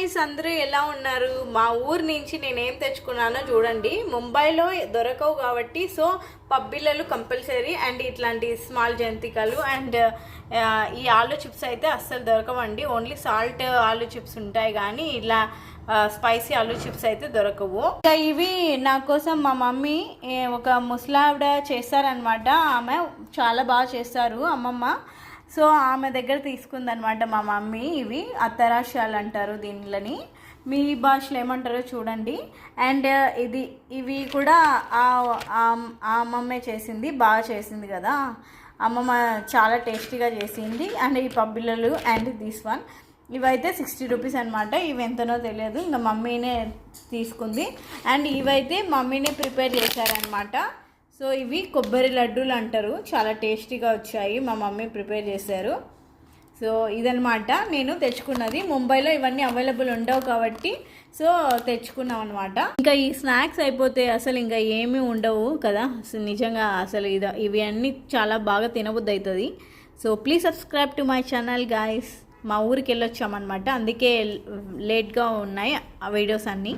Guys, అందరూ ఎలా ఉన్నారు? మా ఊరు నుంచి నేనేం తెచ్చుకున్నానో చూడండి. ముంబైలో దొరకవు కాబట్టి సో పబ్బిళ్ళలు కంపల్సరీ అండ్ ఇట్లాంటి స్మాల్ జంతికలు అండ్ ఈ ఆలూ చిప్స్ అయితే అస్సలు దొరకవండి. ఓన్లీ సాల్ట్ ఆలూ చిప్స్ ఉంటాయి కానీ ఇలా స్పైసీ ఆలూ చిప్స్ అయితే దొరకవు. ఇంకా ఇవి నా కోసం మా మమ్మీ ఒక ముసలావిడ చేస్తారనమాట. ఆమె చాలా బాగా చేస్తారు అమ్మమ్మ. సో ఆమె దగ్గర తీసుకుందనమాట మా మమ్మీ. ఇవి అత్తరాశాలు అంటారు దీనిలని, మీ భాషలో ఏమంటారో చూడండి. అండ్ ఇవి కూడా ఆ అమ్మమ్మే చేసింది, బాగా చేసింది కదా అమ్మమ్మ, చాలా టేస్టీగా చేసింది. అండ్ ఈ పబ్బిళ్ళలు అండ్ దిస్ వన్ ఇవైతే 60 రూపీస్ అనమాట. ఇవి ఎంతనో తెలియదు, ఇంకా మమ్మీనే తీసుకుంది. అండ్ ఇవైతే మమ్మీనే ప్రిపేర్ చేశారనమాట. సో ఇవి కొబ్బరి లడ్డూలు అంటారు, చాలా టేస్టీగా వచ్చాయి, మా మమ్మీ ప్రిపేర్ చేశారు. సో ఇదనమాట నేను తెచ్చుకున్నది. ముంబైలో ఇవన్నీ అవైలబుల్ ఉండవు కాబట్టి సో తెచ్చుకున్నాం అనమాట. ఇంకా ఈ స్నాక్స్ అయిపోతే అసలు ఇంకా ఏమీ ఉండవు కదా, అసలు నిజంగా అసలు ఇవి అన్నీ చాలా బాగా తినబుద్ధి అవుతుంది. So please subscribe to my channel guys. మా ఊరికి వెళ్ళొచ్చామన్నమాట, అందుకే లేట్గా ఉన్నాయి ఆ వీడియోస్ అన్నీ.